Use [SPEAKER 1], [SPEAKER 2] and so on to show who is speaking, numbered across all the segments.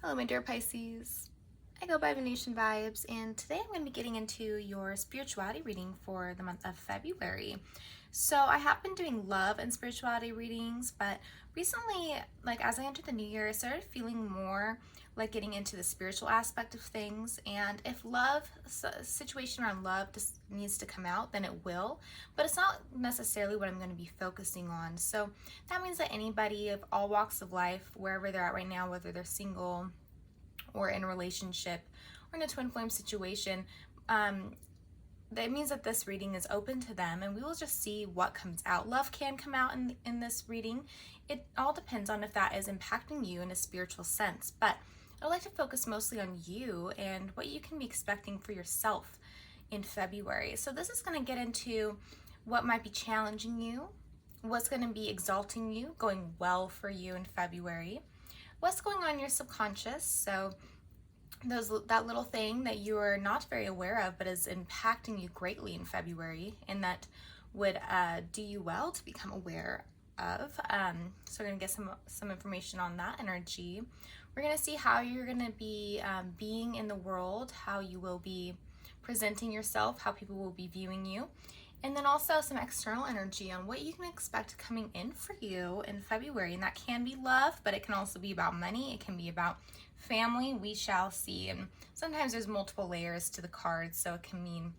[SPEAKER 1] Hello, my dear Pisces. I go by Venetian Vibes, and today I'm going to be getting into your spirituality reading for the month of February. So I have been doing love and spirituality readings, but recently, as I entered the new year, I started feeling more like getting into the spiritual aspect of things. And if situation around love just needs to come out, then it will, but it's not necessarily what I'm going to be focusing on. So that means that anybody of all walks of life, wherever they're at right now, whether they're single or in a relationship or in a twin flame situation, that means that this reading is open to them, and we will just see what comes out. Love can come out in this reading. It all depends on if that is impacting you in a spiritual sense, but I'd like to focus mostly on you and what you can be expecting for yourself in February. So this is going to get into what might be challenging you, what's going to be exalting you, going well for you in February, what's going on in your subconscious, so that little thing that you are not very aware of but is impacting you greatly in February, and that would do you well to become aware of. So we're going to get some information on that energy. We're going to see how you're going to be being in the world, how you will be presenting yourself, how people will be viewing you, and then also some external energy on what you can expect coming in for you in February. And that can be love, but it can also be about money. It can be about family. We shall see. And sometimes there's multiple layers to the cards, so it can mean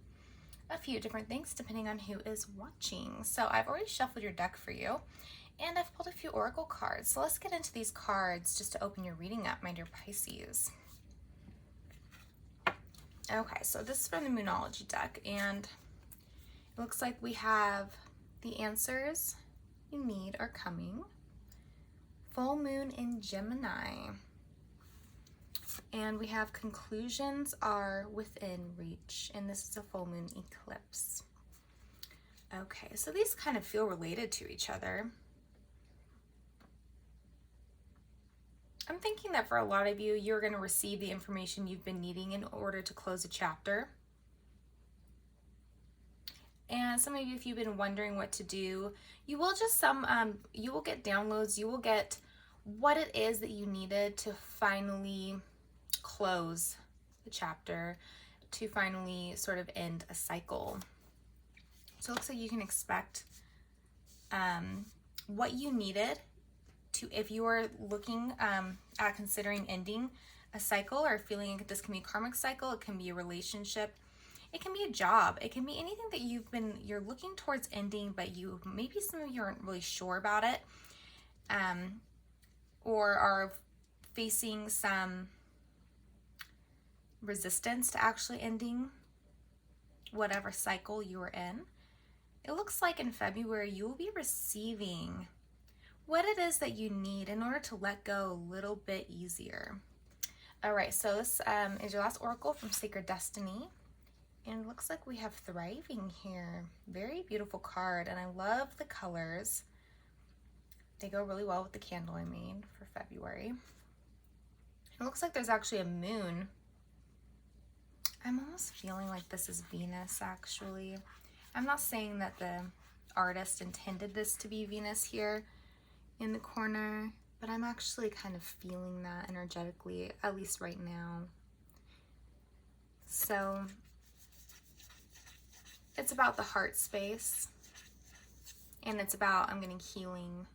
[SPEAKER 1] a few different things depending on who is watching. So I've already shuffled your deck for you, and I've pulled a few oracle cards. So let's get into these cards just to open your reading up, my dear Pisces. Okay, so this is from the Moonology deck, and it looks like we have the answers you need are coming. Full moon in Gemini. And we have conclusions are within reach. And this is a full moon eclipse. Okay, so these kind of feel related to each other. I'm thinking that for a lot of you, you're going to receive the information you've been needing in order to close a chapter. And some of you, if you've been wondering what to do, you will you will get downloads, you will get what it is that you needed to finally close the chapter, to finally sort of end a cycle. So it looks like you can expect what you needed to, if you are looking at considering ending a cycle or feeling like this can be a karmic cycle, it can be a relationship, it can be a job, it can be anything that you're looking towards ending, but maybe some of you aren't really sure about it, or are facing some resistance to actually ending whatever cycle you are in. It looks like in February you will be receiving what it is that you need in order to let go a little bit easier. All right, so this is your last oracle from Sacred Destiny. And it looks like we have thriving here. Very beautiful card, and I love the colors. They go really well with the candle I made for February. It looks like there's actually a moon. I'm almost feeling like this is Venus, actually. I'm not saying that the artist intended this to be Venus here in the corner, but I'm actually kind of feeling that energetically, at least right now. So it's about the heart space, and it's about, I'm getting healing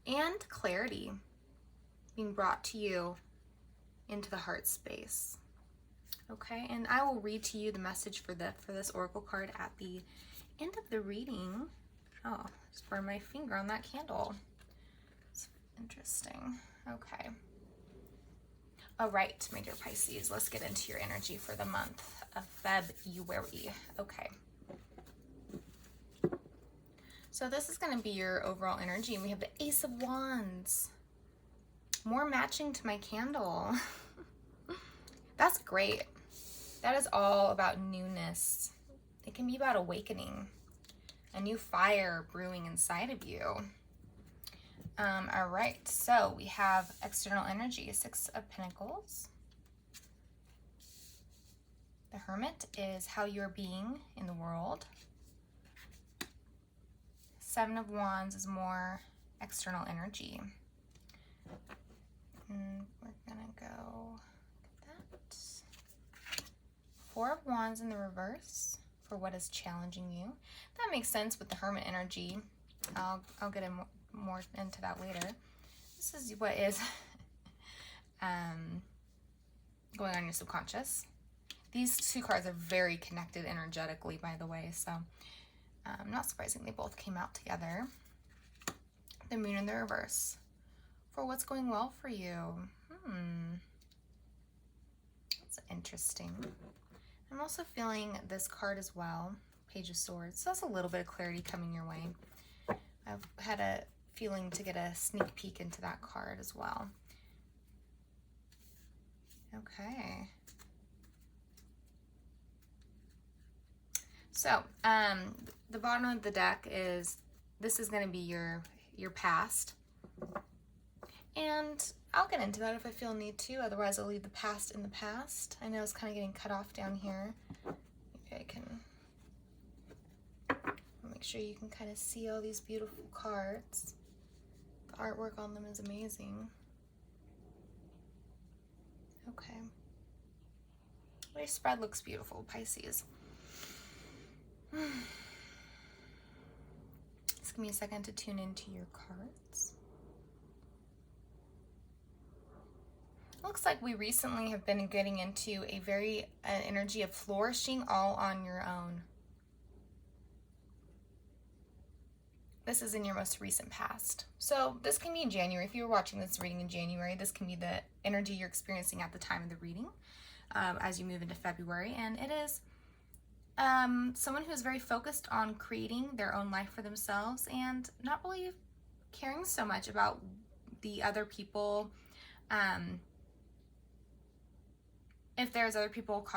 [SPEAKER 1] and clarity being brought to you into the heart space. Okay, and I will read to you the message for this oracle card at the end of the reading. Oh, just burned my finger on that candle. It's interesting. Okay. All right, my dear Pisces, let's get into your energy for the month of February. Okay. So this is going to be your overall energy, and we have the Ace of Wands. More matching to my candle. That's great. That is all about newness. It can be about awakening, a new fire brewing inside of you. All right, so we have external energy, Six of Pentacles. The Hermit is how you're being in the world. Seven of Wands is more external energy. And we're gonna Four of Wands in the reverse for what is challenging you. That makes sense with the Hermit energy. I'll get more into that later. This is what is going on in your subconscious. These two cards are very connected energetically, by the way, so not surprising they both came out together. The Moon in the reverse for what's going well for you. That's interesting. I'm also feeling this card as well, Page of Swords. So that's a little bit of clarity coming your way. I've had a feeling to get a sneak peek into that card as well. Okay. So, the bottom of the deck is, this is going to be your past. And I'll get into that if I feel need to. Otherwise, I'll leave the past in the past. I know it's kind of getting cut off down here. Maybe I can make sure you can kind of see all these beautiful cards. The artwork on them is amazing. Okay. Well, your spread looks beautiful, Pisces. Just give me a second to tune into your cards. Looks like we recently have been getting into a very energy of flourishing all on your own. This is in your most recent past. So this can be in January. If you were watching this reading in January, this can be the energy you're experiencing at the time of the reading as you move into February. And it is someone who is very focused on creating their own life for themselves and not really caring so much about the other people. If there's other people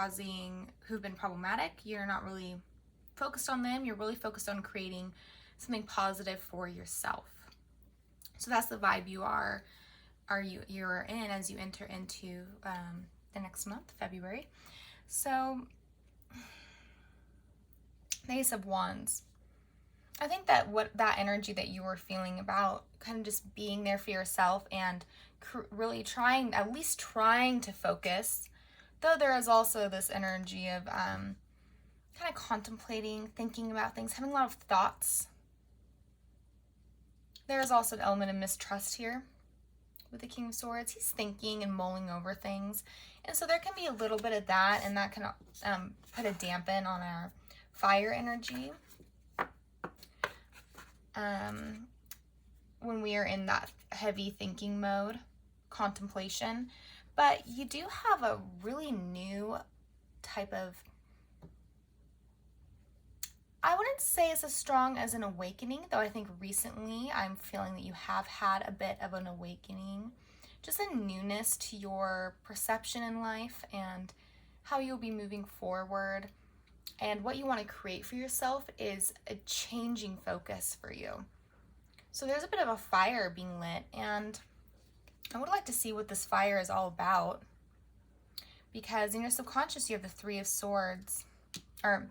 [SPEAKER 1] who've been problematic, you're not really focused on them. You're really focused on creating something positive for yourself. So that's the vibe you're in as you enter into the next month, February. So the Ace of Wands. I think that that energy that you were feeling about kind of just being there for yourself and really at least trying to focus, though there is also this energy of kind of contemplating, thinking about things, having a lot of thoughts. There's also an element of mistrust here with the King of Swords. He's thinking and mulling over things. And so there can be a little bit of that, and that can put a dampen on our fire energy when we are in that heavy thinking mode, contemplation. But you do have a really new type of, I wouldn't say it's as strong as an awakening, though I think recently I'm feeling that you have had a bit of an awakening, just a newness to your perception in life and how you'll be moving forward. And what you want to create for yourself is a changing focus for you. So there's a bit of a fire being lit, and I would like to see what this fire is all about. Because in your subconscious, you have the Three of Swords. Or,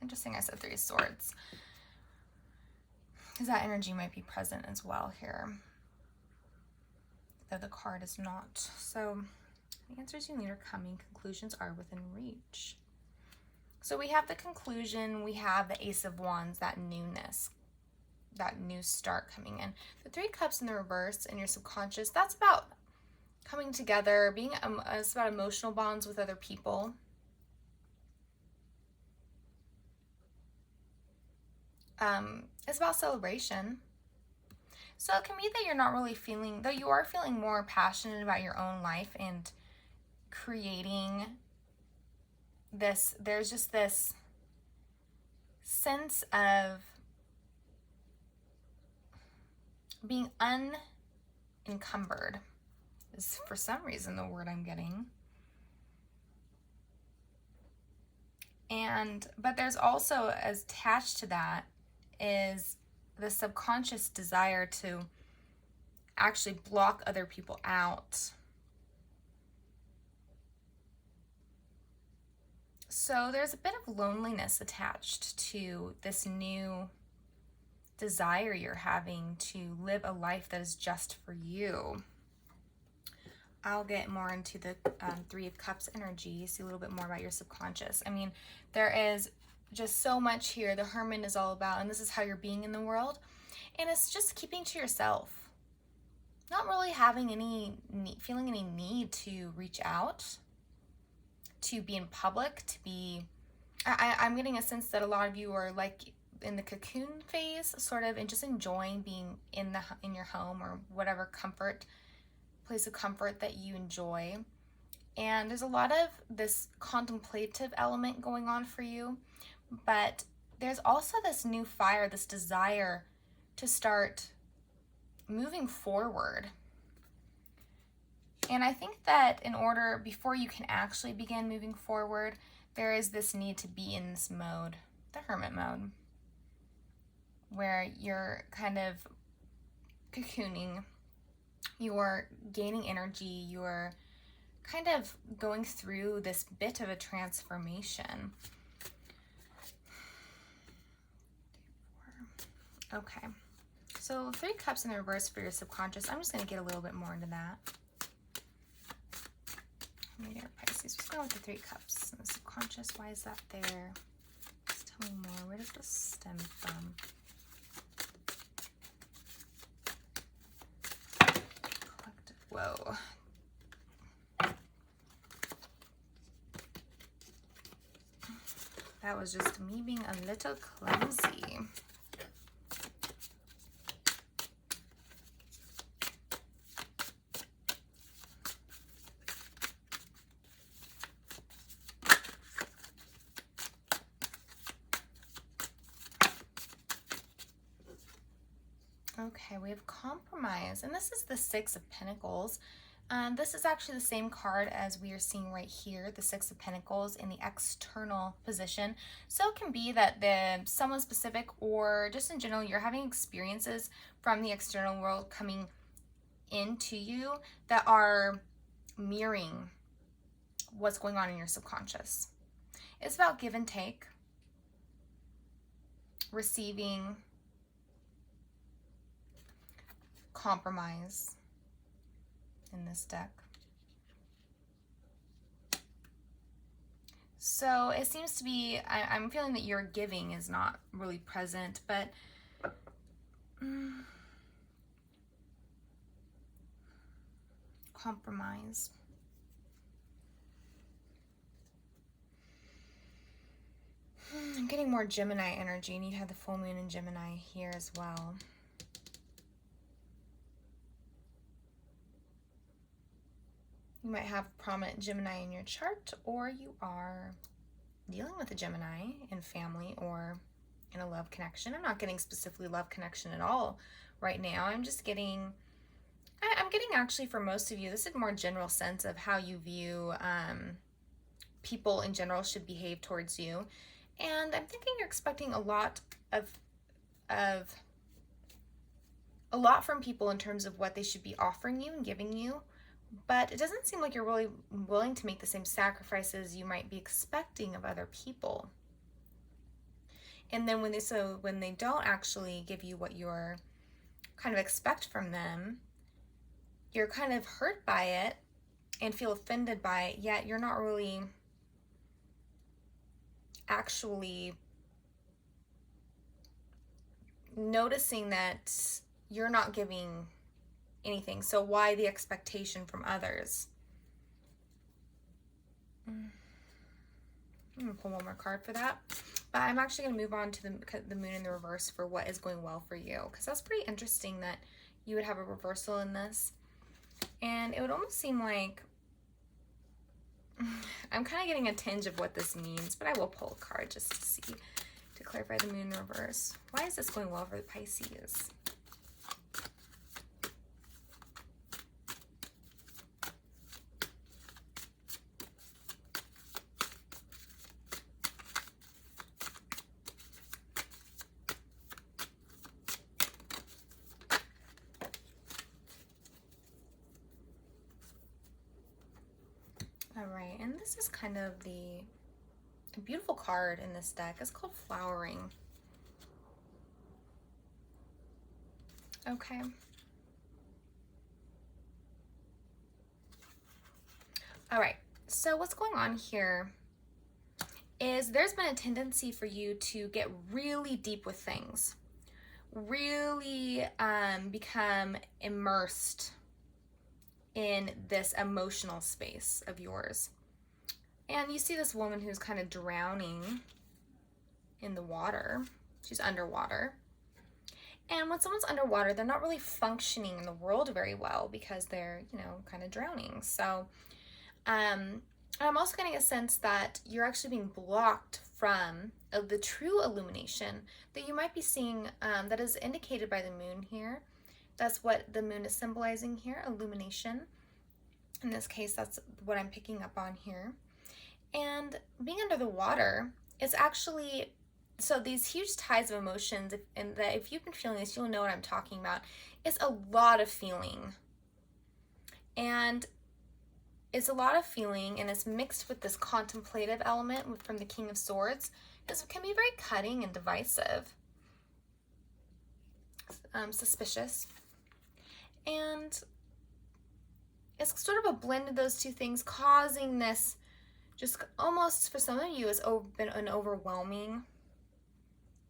[SPEAKER 1] interesting I said Three of Swords. Because that energy might be present as well here. Though the card is not. So, the answers you need are coming. Conclusions are within reach. So we have the conclusion, we have the Ace of Wands, that newness, that new start coming in. The Three Cups in the reverse in your subconscious, that's about coming together, it's about emotional bonds with other people. It's about celebration. So it can be that you're not really feeling, though you are feeling more passionate about your own life and creating this, there's just this sense of being unencumbered is for some reason the word I'm getting. But there's also, as attached to that, is the subconscious desire to actually block other people out. So there's a bit of loneliness attached to this new desire you're having to live a life that is just for you. I'll get more into the Three of Cups energy, see a little bit more about your subconscious. I mean, there is just so much here. The Hermit is all about, and this is how you're being in the world. And it's just keeping to yourself. Not really having any feeling any need to reach out, to be in public, to be, I'm getting a sense that a lot of you are like in the cocoon phase, sort of, and just enjoying being in your home or whatever place of comfort that you enjoy. And there's a lot of this contemplative element going on for you, but there's also this new fire, this desire to start moving forward. And I think that before you can actually begin moving forward, there is this need to be in this mode, the hermit mode, where you're kind of cocooning, you're gaining energy, you're kind of going through this bit of a transformation. Okay. So 3 cups in the reverse for your subconscious. I'm just going to get a little bit more into that. Pisces. What's going on with the 3 cups in the subconscious? Why is that there? Just tell me more. Where does this stem from? Collective. Whoa. That was just me being a little clumsy. Okay, we have compromise, and this is the 6 of Pentacles. This is actually the same card as we are seeing right here, the 6 of Pentacles in the external position. So it can be that someone specific or just in general, you're having experiences from the external world coming into you that are mirroring what's going on in your subconscious. It's about give and take, receiving, compromise in this deck. So it seems to be, I'm feeling that your giving is not really present, but compromise. I'm getting more Gemini energy, and you have the full moon in Gemini here as well. You might have prominent Gemini in your chart, or you are dealing with a Gemini in family or in a love connection. I'm not getting specifically love connection at all right now. I'm just getting, I'm getting actually for most of you, this is a more general sense of how you view people in general should behave towards you. And I'm thinking you're expecting a lot from people in terms of what they should be offering you and giving you. But it doesn't seem like you're really willing to make the same sacrifices you might be expecting of other people. And then when they don't actually give you what you're kind of expect from them, you're kind of hurt by it and feel offended by it, yet you're not really actually noticing that you're not giving anything. So why the expectation from others? I'm gonna pull one more card for that, but I'm actually gonna move on to the moon in the reverse for what is going well for you, because that's pretty interesting that you would have a reversal in this. And it would almost seem like I'm kind of getting a tinge of what this means, but I will pull a card just to see, to clarify the moon in reverse. Why is this going well for the Pisces? Alright, and this is kind of a beautiful card in this deck. It's called Flowering. Okay. All right, so what's going on here is there's been a tendency for you to get really deep with things, really become immersed in this emotional space of yours. And you see this woman who's kind of drowning in the water. She's underwater. And when someone's underwater, they're not really functioning in the world very well because they're, kind of drowning. So, I'm also getting a sense that you're actually being blocked from the true illumination that you might be seeing, that is indicated by the moon here. That's what the moon is symbolizing here, illumination. In this case, that's what I'm picking up on here. And being under the water is actually, so these huge tides of emotions, if you've been feeling this, you'll know what I'm talking about. It's a lot of feeling. And it's a lot of feeling, and it's mixed with this contemplative element from the King of Swords. This can be very cutting and divisive, suspicious. And it's sort of a blend of those two things, causing this, just almost for some of you, has been an overwhelming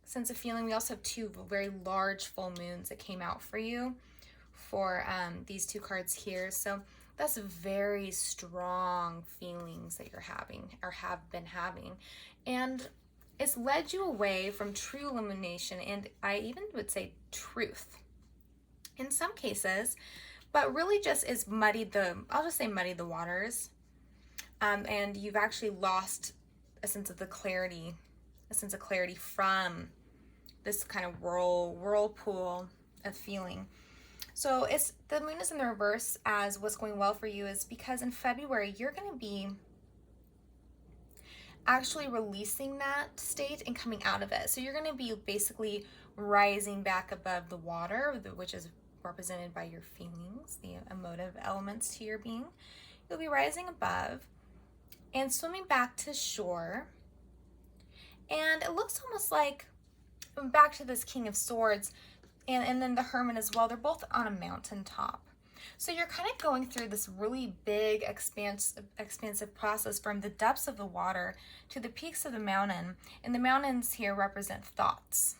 [SPEAKER 1] sense of feeling. We also have two very large full moons that came out for you for these two cards here. So that's very strong feelings that you're having or have been having. And it's led you away from true illumination, and I even would say truth in some cases, but really just is muddied the waters. And you've actually lost a sense of clarity from this kind of whirlpool of feeling. So the moon is in the reverse, as what's going well for you is because in February, you're going to be actually releasing that state and coming out of it. So you're going to be basically rising back above the water, which is represented by your feelings, the emotive elements to your being. You'll be rising above and swimming back to shore. And it looks almost like, back to this King of Swords, and then the Hermit as well, they're both on a mountaintop. So you're kind of going through this really big, expansive process from the depths of the water to the peaks of the mountain. And the mountains here represent thoughts.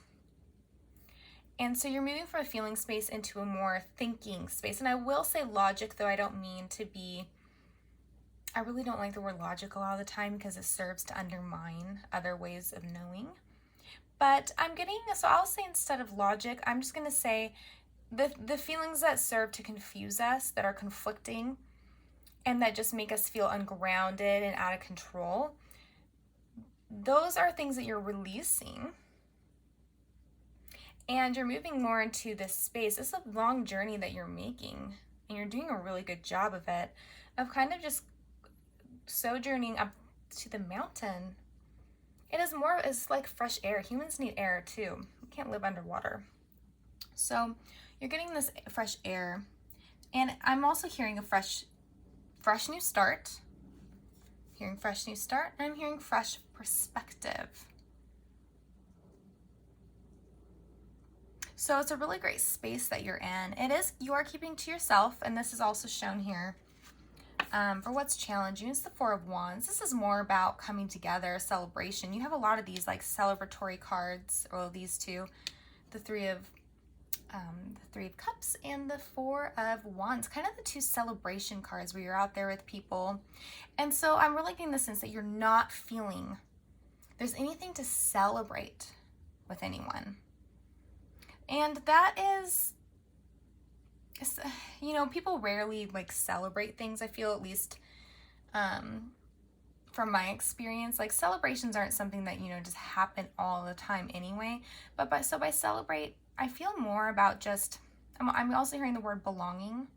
[SPEAKER 1] And so you're moving from a feeling space into a more thinking space. And I will say logic, though I don't mean to be, I really don't like the word logic a lot of the time because it serves to undermine other ways of knowing. But so I'll say instead of logic, I'm just going to say the feelings that serve to confuse us, that are conflicting, and that just make us feel ungrounded and out of control, those are things that you're releasing. And you're moving more into this space. It's a long journey that you're making, and you're doing a really good job of it, of kind of just sojourning up to the mountain. It's like fresh air. Humans need air too. We can't live underwater. So you're getting this fresh air. And I'm also hearing a fresh new start. Hearing fresh new start, and I'm hearing fresh perspective. So it's a really great space that you're in. You are keeping to yourself, and this is also shown here. For what's challenging, it's the Four of Wands. This is more about coming together, celebration. You have a lot of these like celebratory cards, or these two, the Three of Cups and the Four of Wands, kind of the two celebration cards where you're out there with people. And so I'm really getting the sense that you're not feeling there's anything to celebrate with anyone. And that is, people rarely like celebrate things, I feel, at least from my experience. Like celebrations aren't something that, just happen all the time anyway. But by celebrate, I feel more about just, I'm also hearing the word belonging.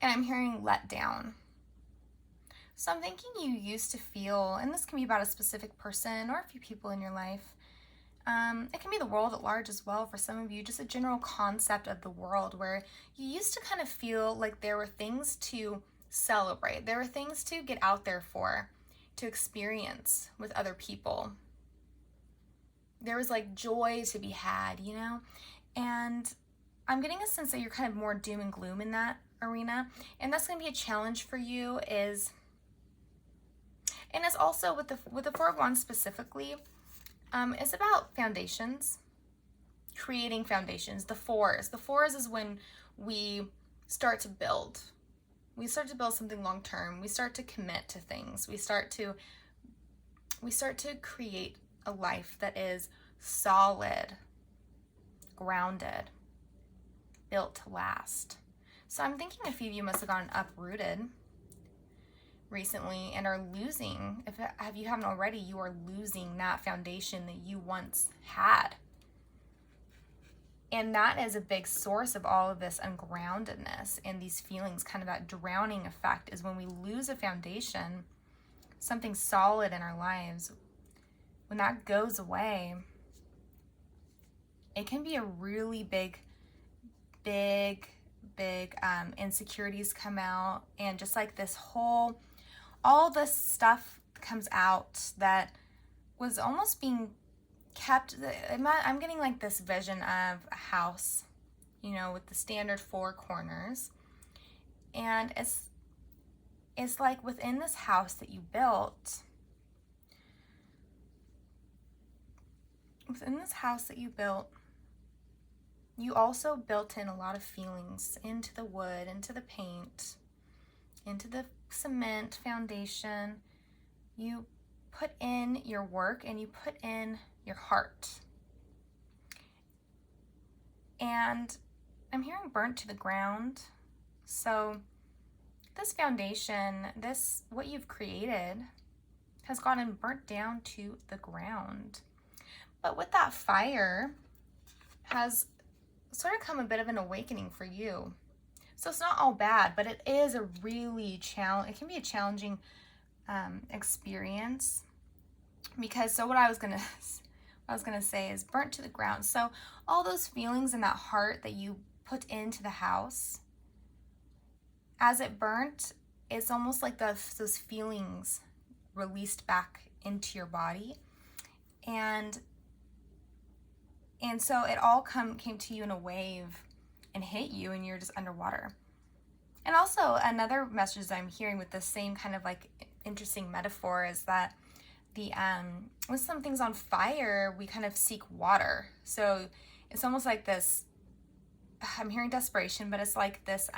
[SPEAKER 1] And I'm hearing let down. So I'm thinking you used to feel, and this can be about a specific person or a few people in your life. It can be the world at large as well for some of you, just a general concept of the world where you used to kind of feel like there were things to celebrate. There were things to get out there for, to experience with other people. There was like joy to be had, And I'm getting a sense that you're kind of more doom and gloom in that arena. And that's going to be a challenge for you and it's also with the Four of Wands specifically, it's about foundations, creating foundations. The fours is when we start to build. We start to build something long term. We start to commit to things. We start to create a life that is solid, grounded, built to last. So I'm thinking a few of you must have gotten uprooted recently and are losing, if you haven't already, you are losing that foundation that you once had. And that is a big source of all of this ungroundedness and these feelings, kind of that drowning effect, is when we lose a foundation, something solid in our lives. When that goes away, it can be a really big insecurities come out, and just like all this stuff comes out that was almost being kept. I'm getting like this vision of a house, with the standard four corners, and it's like within this house that you built, you also built in a lot of feelings into the wood, into the paint, into the cement foundation. You put in your work and you put in your heart. And I'm hearing burnt to the ground. So this foundation, what you've created, has gotten burnt down to the ground. But with that fire has sort of come a bit of an awakening for you. So it's not all bad, but it is a really it can be a challenging experience, because what I was gonna say is burnt to the ground. So all those feelings in that heart that you put into the house, as it burnt, it's almost like those feelings released back into your body, and so it all came to you in a wave and hit you, and you're just underwater. And also another message that I'm hearing with the same kind of like interesting metaphor is that when something's on fire, we kind of seek water. So it's almost like this, I'm hearing desperation, but it's like this,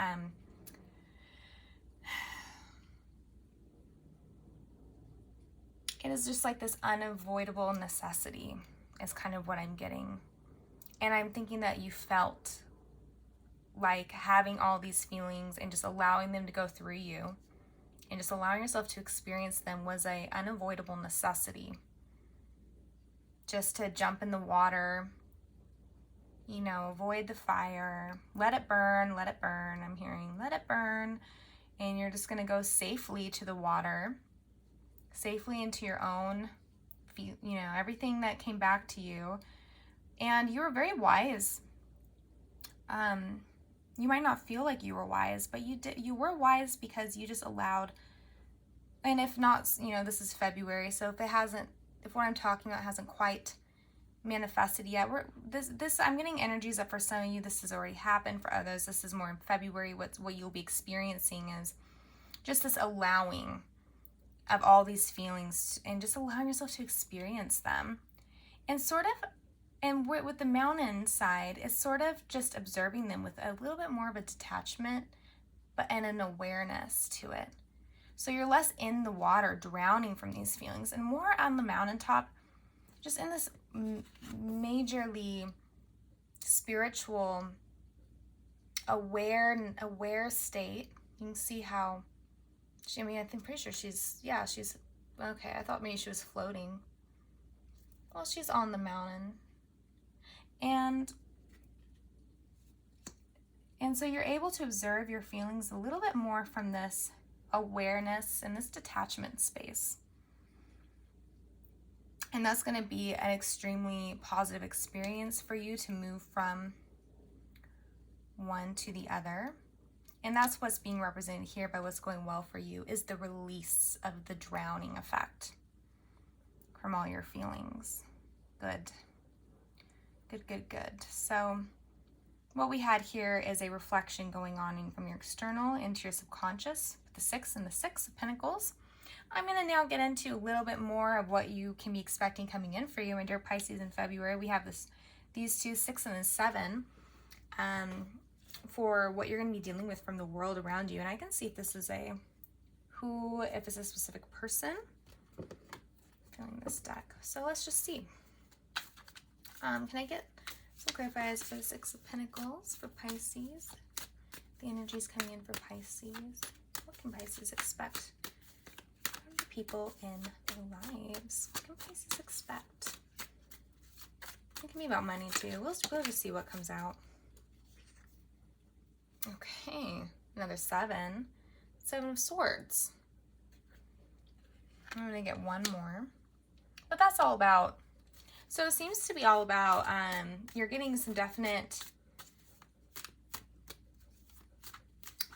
[SPEAKER 1] it is just like this unavoidable necessity is kind of what I'm getting. And I'm thinking that you felt like having all these feelings and just allowing them to go through you and just allowing yourself to experience them was a unavoidable necessity. Just to jump in the water, avoid the fire, let it burn. I'm hearing let it burn. And you're just going to go safely to the water, safely into your own, everything that came back to you. And you were very wise. You might not feel like you were wise, but you were wise because you just allowed. And if not, this is February, so if what I'm talking about hasn't quite manifested yet, I'm getting energies up for some of you. This has already happened. For others, this is more in February. What you'll be experiencing is just this allowing of all these feelings and just allowing yourself to experience them. And with the mountain side, it's sort of just observing them with a little bit more of a detachment, and an awareness to it. So you're less in the water drowning from these feelings and more on the mountaintop, just in this majorly spiritual, aware state. You can see how, I'm pretty sure she's okay. I thought maybe she was floating. Well, she's on the mountain. And so you're able to observe your feelings a little bit more from this awareness and this detachment space. And that's going to be an extremely positive experience for you to move from one to the other. And that's what's being represented here by what's going well for you, is the release of the drowning effect from all your feelings. Good. So what we had here is a reflection going on from your external into your subconscious, the 6 and the 6 of Pentacles. I'm going to now get into a little bit more of what you can be expecting coming in for you, my dear Pisces, in February. We have these two, 6 and the 7, for what you're going to be dealing with from the world around you. And I can see if this is if it's a specific person. I'm feeling this deck. So let's just see. Can I get some clarifiers for the 6 of Pentacles for Pisces? The energy's coming in for Pisces. What can Pisces expect from the people in their lives? What can Pisces expect? It can be about money too. We'll just see what comes out. Okay, another 7. 7 of Swords. I'm going to get one more. But that's all about... So it seems to be all about you're getting some definite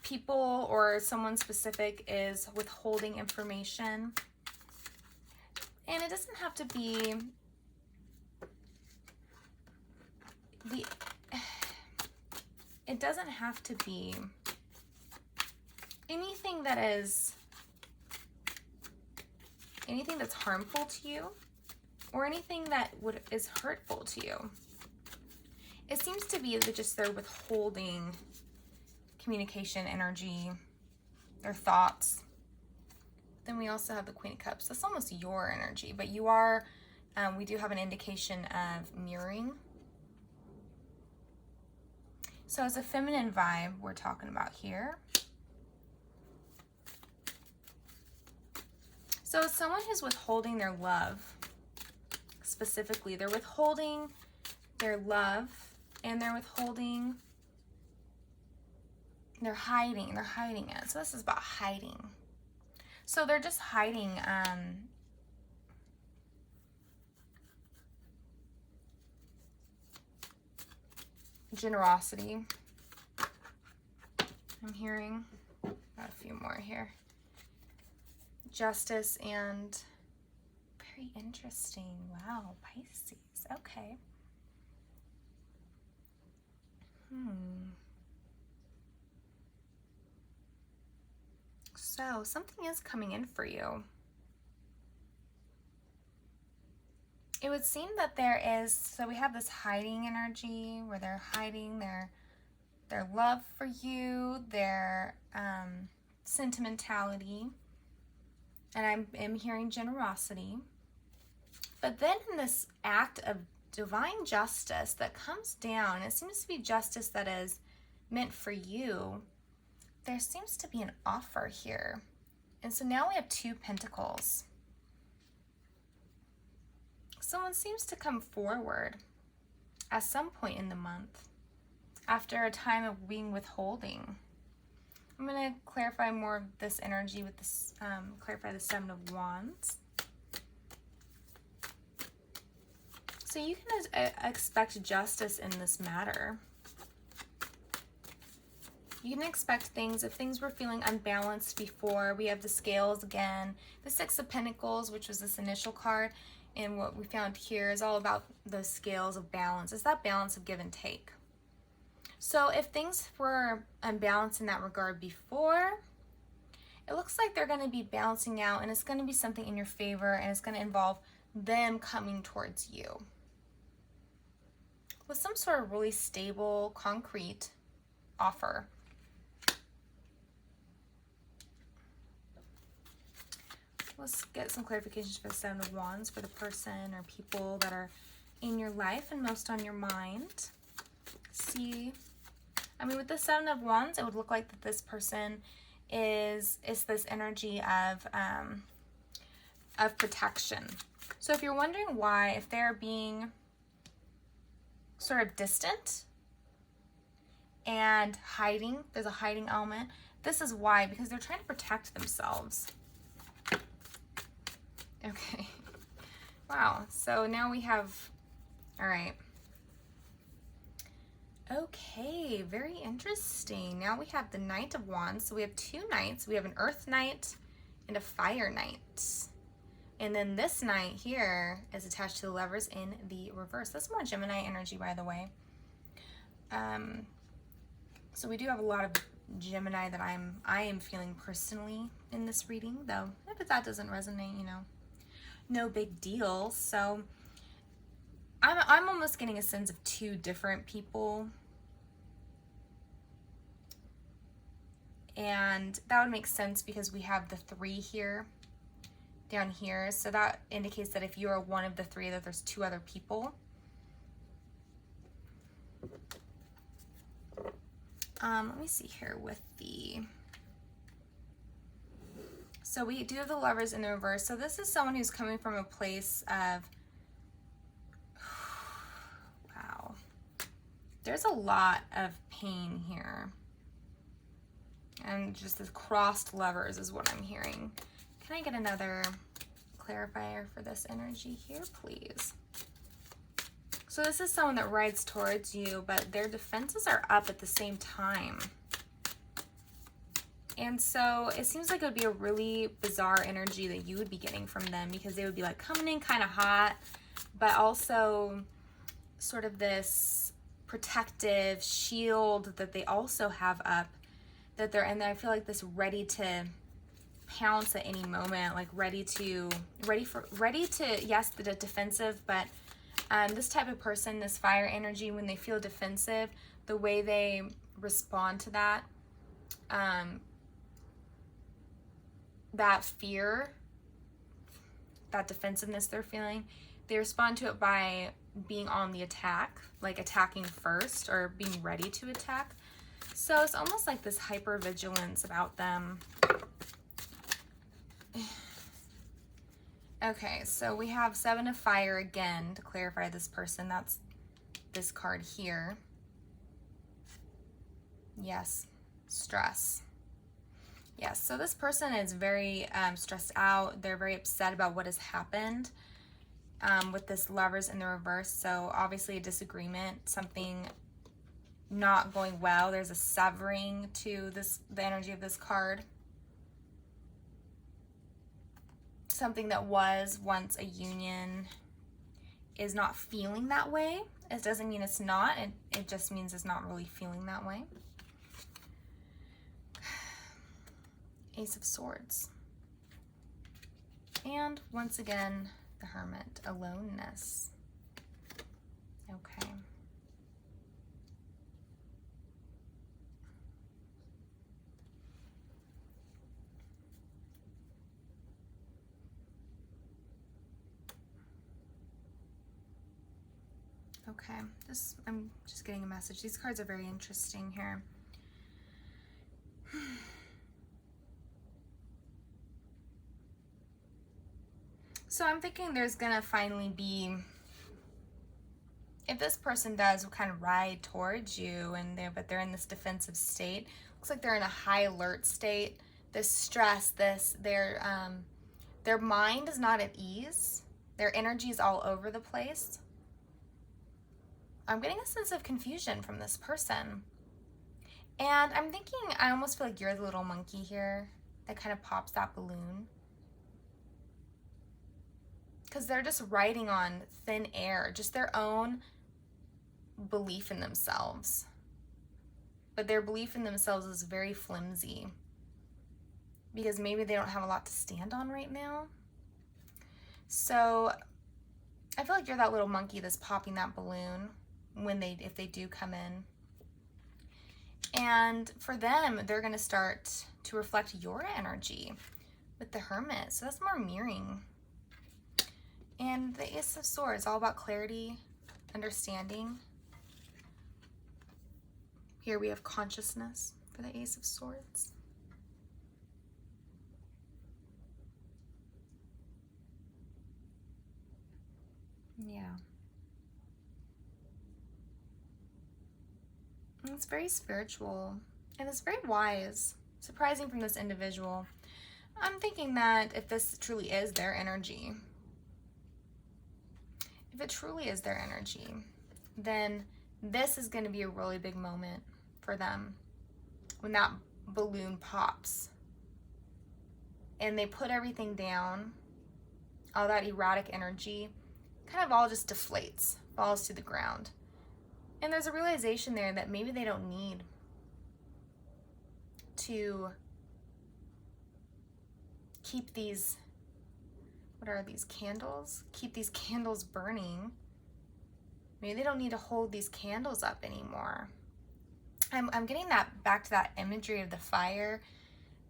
[SPEAKER 1] people or someone specific is withholding information. And it doesn't have to be it doesn't have to be anything that's harmful to you, or anything that is hurtful to you. It seems to be that just they're withholding communication, energy, their thoughts. Then we also have the Queen of Cups. That's almost your energy, but you are, we do have an indication of mirroring. So it's a feminine vibe we're talking about here. So it's someone who's withholding their love. Specifically, they're withholding their love, and they're hiding it. So this is about hiding. So they're just hiding generosity. I'm hearing got a few more here. Justice and very interesting. Wow, Pisces. Okay. So something is coming in for you. It would seem that there is, so we have this hiding energy where they're hiding their love for you, their sentimentality, and I am hearing generosity. But then in this act of divine justice that comes down, it seems to be justice that is meant for you. There seems to be an offer here. And so now we have 2 Pentacles. Someone seems to come forward at some point in the month after a time of being withholding. I'm going to clarify more of this energy with this, clarify the 7 of Wands. So you can expect justice in this matter. You can expect things, if things were feeling unbalanced before. We have the Scales again, the 6 of Pentacles, which was this initial card, and what we found here is all about the scales of balance. It's that balance of give and take. So if things were unbalanced in that regard before, it looks like they're going to be balancing out, and it's going to be something in your favor, and it's going to involve them coming towards you with some sort of really stable, concrete offer. Let's get some clarifications for the 7 of Wands for the person or people that are in your life and most on your mind. See, I mean, with the 7 of Wands, it would look like that this person is this energy of protection. So if you're wondering why, if they're being sort of distant and hiding, there's a hiding element, this is why, because they're trying to protect themselves. Okay. Wow. So now we have, all right. Okay, very interesting. Now we have the Knight of Wands. So we have 2 knights. We have an Earth Knight and a Fire Knight. And then this knight here is attached to the Lovers in the reverse. That's more Gemini energy, by the way. So we do have a lot of Gemini that I am feeling personally in this reading, though if that doesn't resonate, you know, no big deal. So I'm almost getting a sense of two different people, and that would make sense because we have the 3 here down here, so that indicates that if you are one of the 3, that there's 2 other people. Let me see here with the, so we do have the Lovers in the reverse. So this is someone who's coming from a place of, wow, there's a lot of pain here. And just this crossed lovers is what I'm hearing. Can I get another clarifier for this energy here, please? So this is someone that rides towards you, but their defenses are up at the same time. And so it seems like it would be a really bizarre energy that you would be getting from them, because they would be like coming in kind of hot, but also sort of this protective shield that they also have up, that they're, and I feel like this ready to pounce at any moment, like ready to, yes, the defensive, but this type of person, this fire energy, when they feel defensive, the way they respond to that, that fear, that defensiveness they're feeling, they respond to it by being on the attack, like attacking first or being ready to attack. So it's almost like this hypervigilance about them. Okay, so we have 7 of Fire again to clarify this person. That's this card here. Yes, stress. Yes, so this person is very stressed out. They're very upset about what has happened with this Lovers in the reverse. So obviously a disagreement, something not going well. There's a severing to this, the energy of this card. Something that was once a union is not feeling that way. It doesn't mean it's not. It just means it's not really feeling that way. Ace of Swords. And once again, the Hermit, aloneness. Okay. Okay, I'm just getting a message. These cards are very interesting here. So I'm thinking there's gonna finally be, if this person does kind of ride towards you and but they're in this defensive state, looks like they're in a high alert state. This stress, their mind is not at ease. Their energy is all over the place. I'm getting a sense of confusion from this person. And I'm thinking, I almost feel like you're the little monkey here that kind of pops that balloon. Because they're just riding on thin air, just their own belief in themselves. But their belief in themselves is very flimsy, because maybe they don't have a lot to stand on right now. So I feel like you're that little monkey that's popping that balloon if they do come in. And for them, they're going to start to reflect your energy with the Hermit. So that's more mirroring. And the Ace of Swords, all about clarity, understanding. Here we have consciousness for the Ace of Swords. Yeah. And it's very spiritual, and it's very wise, surprising from this individual. I'm thinking that if this truly is their energy, if it truly is their energy, then this is going to be a really big moment for them when that balloon pops and they put everything down. All that erratic energy kind of all just deflates, falls to the ground. And there's a realization there that maybe they don't need to keep these, what are these candles? Keep these candles burning. Maybe they don't need to hold these candles up anymore. I'm getting that back to that imagery of the fire,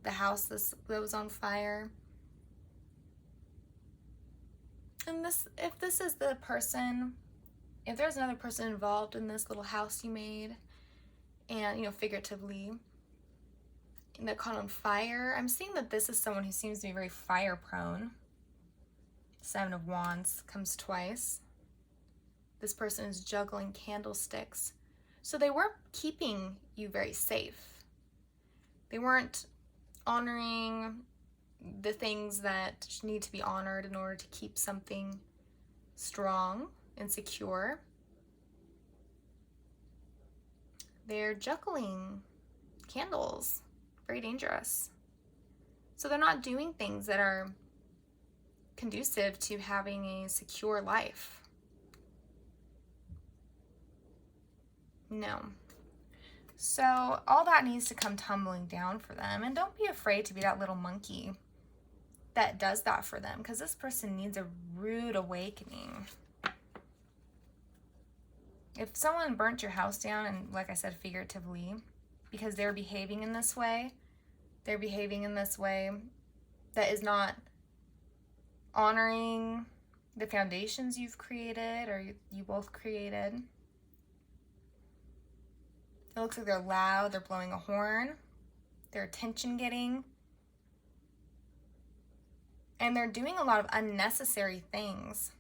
[SPEAKER 1] the house that was on fire. And if this is the person, if there's another person involved in this little house you made, and, you know, figuratively, and they're caught on fire, I'm seeing that this is someone who seems to be very fire prone. Seven of Wands comes twice. This person is juggling candlesticks. So they weren't keeping you very safe. They weren't honoring the things that need to be honored in order to keep something strong and secure. They're juggling candles. Very dangerous. So they're not doing things that are conducive to having a secure life. No. So all that needs to come tumbling down for them. And don't be afraid to be that little monkey that does that for them, because this person needs a rude awakening. If someone burnt your house down, and like I said, figuratively, because they're behaving in this way that is not honoring the foundations you've created, or you both created. It looks like they're loud, they're blowing a horn, they're attention getting, and they're doing a lot of unnecessary things.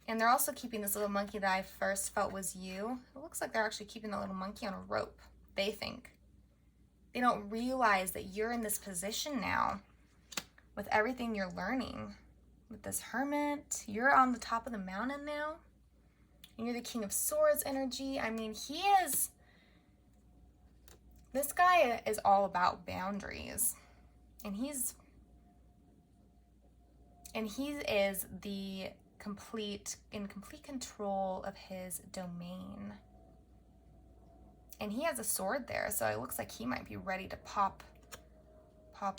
[SPEAKER 1] And they're also keeping this little monkey that I first felt was you. It looks like they're actually keeping the little monkey on a rope, they think. They don't realize that you're in this position now with everything you're learning. With this hermit, you're on the top of the mountain now. And you're the King of Swords energy. I mean, this guy is all about boundaries. And he is in complete control of his domain. And he has a sword there, so it looks like he might be ready to pop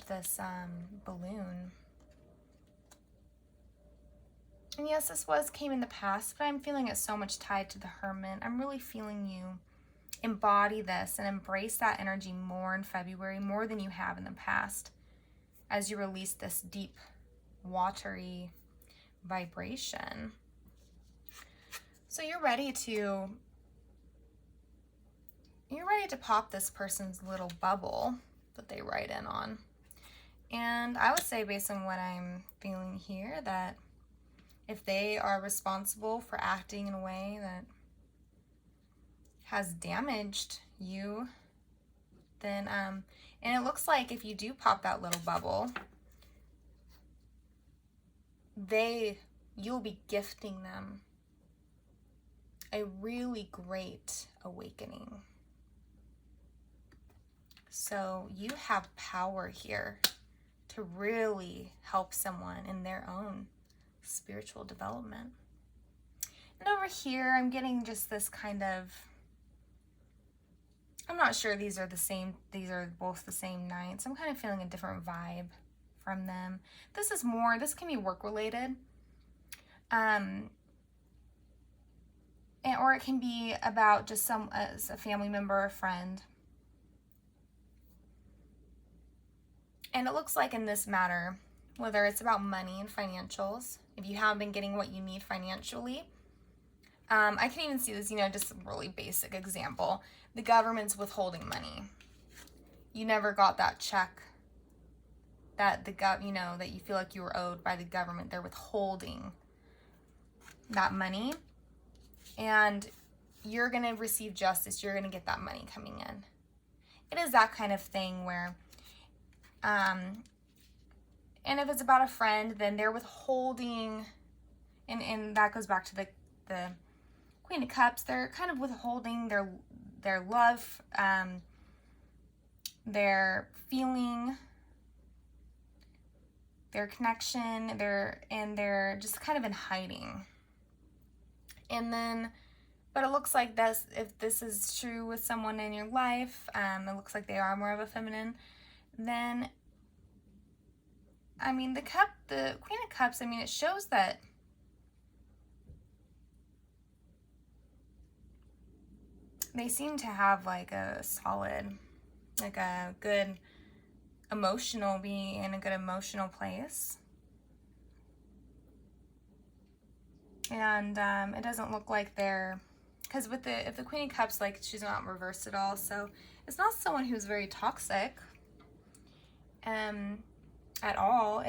[SPEAKER 1] this balloon. And yes, came in the past, but I'm feeling it so much tied to the Hermit. I'm really feeling you embody this and embrace that energy more in February, more than you have in the past, as you release this deep, watery vibration. So you're ready to pop this person's little bubble that they write in on. And I would say, based on what I'm feeling here, that if they are responsible for acting in a way that has damaged you, then and it looks like if you do pop that little bubble, you'll be gifting them a really great awakening. So you have power here to really help someone in their own spiritual development. And over here, I'm getting just this kind of, I'm not sure these are both the same nights. I'm kind of feeling a different vibe from them. This can be work related. Or it can be about just a family member or friend. And it looks like in this matter, whether it's about money and financials, if you haven't been getting what you need financially, I can even see this, just a really basic example. The government's withholding money. You never got that check that that you feel like you were owed by the government. They're withholding that money, and you're going to receive justice. You're going to get that money coming in. It is that kind of thing where, and if it's about a friend, then they're withholding, and that goes back to the Queen of Cups. They're kind of withholding their love, their feeling their connection, they're just kind of in hiding. And then, but it looks like this, if this is true with someone in your life, it looks like they are more of a feminine, then, I mean, the Queen of Cups, I mean, it shows that they seem to have like a solid, like a good emotional, being in a good emotional place. And it doesn't look like they're, because with if the Queen of Cups, like, she's not reversed at all, so it's not someone who's very toxic at all.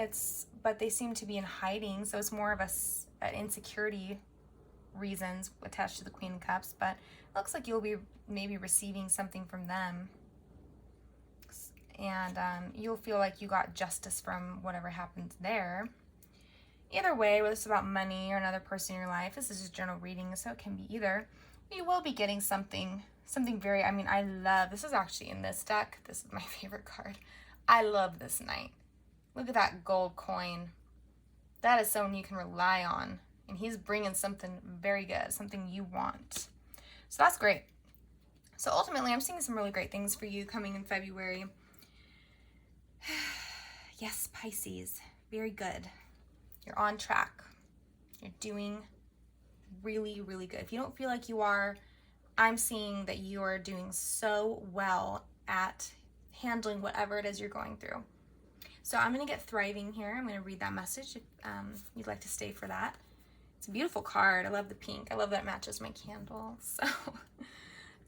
[SPEAKER 1] But they seem to be in hiding, so it's more of an insecurity reasons attached to the Queen of Cups. But it looks like you'll be maybe receiving something from them, and you'll feel like you got justice from whatever happened there. Either way, whether it's about money or another person in your life, this is just general reading, so it can be either. You will be getting something very, I mean, I love, this is actually in this deck. This is my favorite card. I love this Knight. Look at that gold coin. That is someone you can rely on. And he's bringing something very good, something you want. So that's great. So ultimately, I'm seeing some really great things for you coming in February. Yes, Pisces, very good. You're on track. You're doing really, really good. If you don't feel like you are, I'm seeing that you are doing so well at handling whatever it is you're going through. So I'm going to get thriving here. I'm going to read that message if you'd like to stay for that. It's a beautiful card. I love the pink. I love that it matches my candle. So,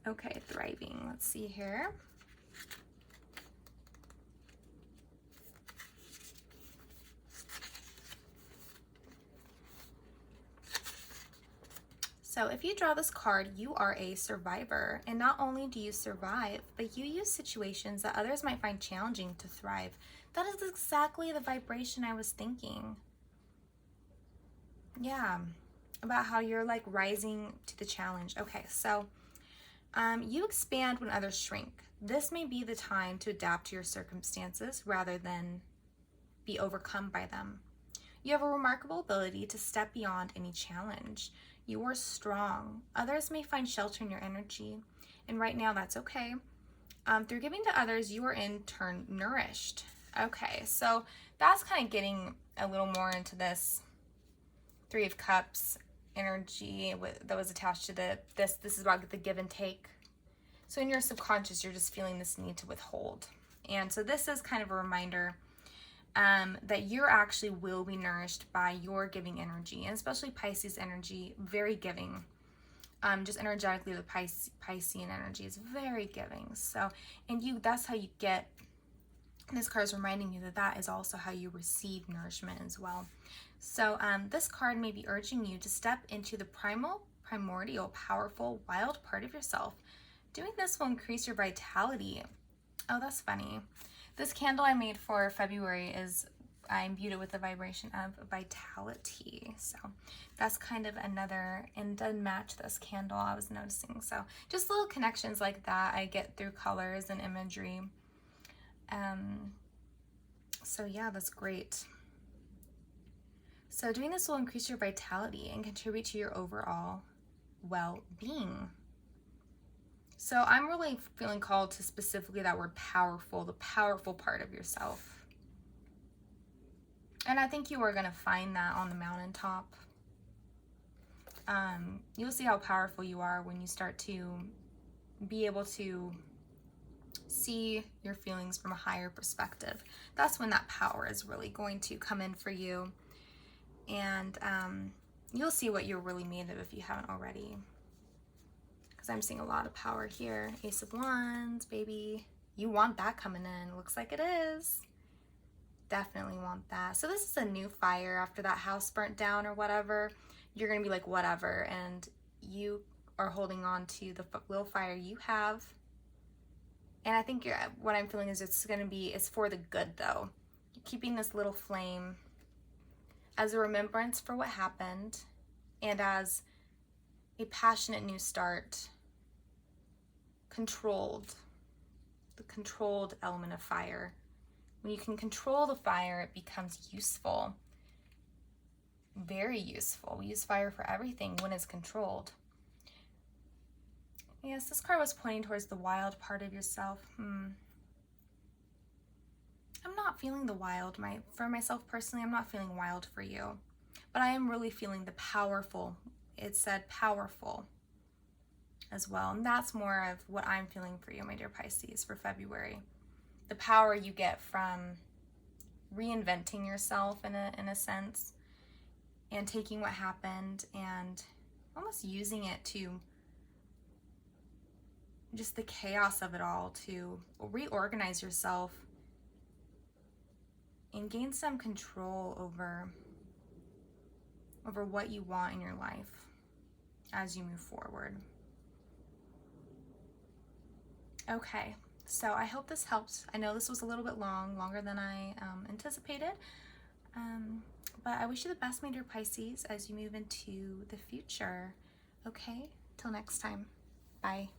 [SPEAKER 1] okay, thriving. Let's see here. So if you draw this card, you are a survivor. And not only do you survive, but you use situations that others might find challenging to thrive. That is exactly the vibration I was thinking. Yeah, about how you're like rising to the challenge. Okay, so you expand when others shrink. This may be the time to adapt to your circumstances rather than be overcome by them. You have a remarkable ability to step beyond any challenge. You are strong. Others may find shelter in your energy, and right now that's okay. Through giving to others, you are in turn nourished. Okay, so that's kind of getting a little more into this Three of Cups energy that was attached to this is about the give and take. So in your subconscious, you're just feeling this need to withhold. And so this is kind of a reminder that you actually will be nourished by your giving energy, and especially Pisces energy, very giving. Just energetically, the Piscean energy is very giving. So, and that's how you get, this card is reminding you that is also how you receive nourishment as well. So this card may be urging you to step into the primordial, powerful, wild part of yourself. Doing this will increase your vitality. Oh, that's funny. This candle I made for February I imbued it with the vibration of vitality. So that's kind of another, and does match this candle I was noticing. So just little connections like that I get through colors and imagery. So yeah, that's great. So doing this will increase your vitality and contribute to your overall well-being. So I'm really feeling called to specifically that word powerful, the powerful part of yourself. And I think you are going to find that on the mountaintop. You'll see how powerful you are when you start to be able to see your feelings from a higher perspective. That's when that power is really going to come in for you. And you'll see what you're really made of if you haven't already. I'm seeing a lot of power here. Ace of Wands, baby. You want that coming in. Looks like it is. Definitely want that. So this is a new fire after that house burnt down or whatever. You're going to be like, whatever. And you are holding on to the little fire you have. And I think what I'm feeling is it's for the good though. You're keeping this little flame as a remembrance for what happened and as a passionate new start. The controlled element of fire, When you can control the fire, it becomes useful. Very useful. We use fire for everything when it's controlled. Yes, this card was pointing towards the wild part of yourself. I'm not feeling the wild. For myself personally, I'm not feeling wild for you. But I am really feeling the powerful. It said powerful as well. And that's more of what I'm feeling for you, my dear Pisces, for February. The power you get from reinventing yourself in a sense, and taking what happened and almost using it to just the chaos of it all to reorganize yourself and gain some control over what you want in your life as you move forward. Okay, so I hope this helps. I know this was a little bit longer than I anticipated, but I wish you the best, my dear Pisces, as you move into the future. Okay, till next time. Bye.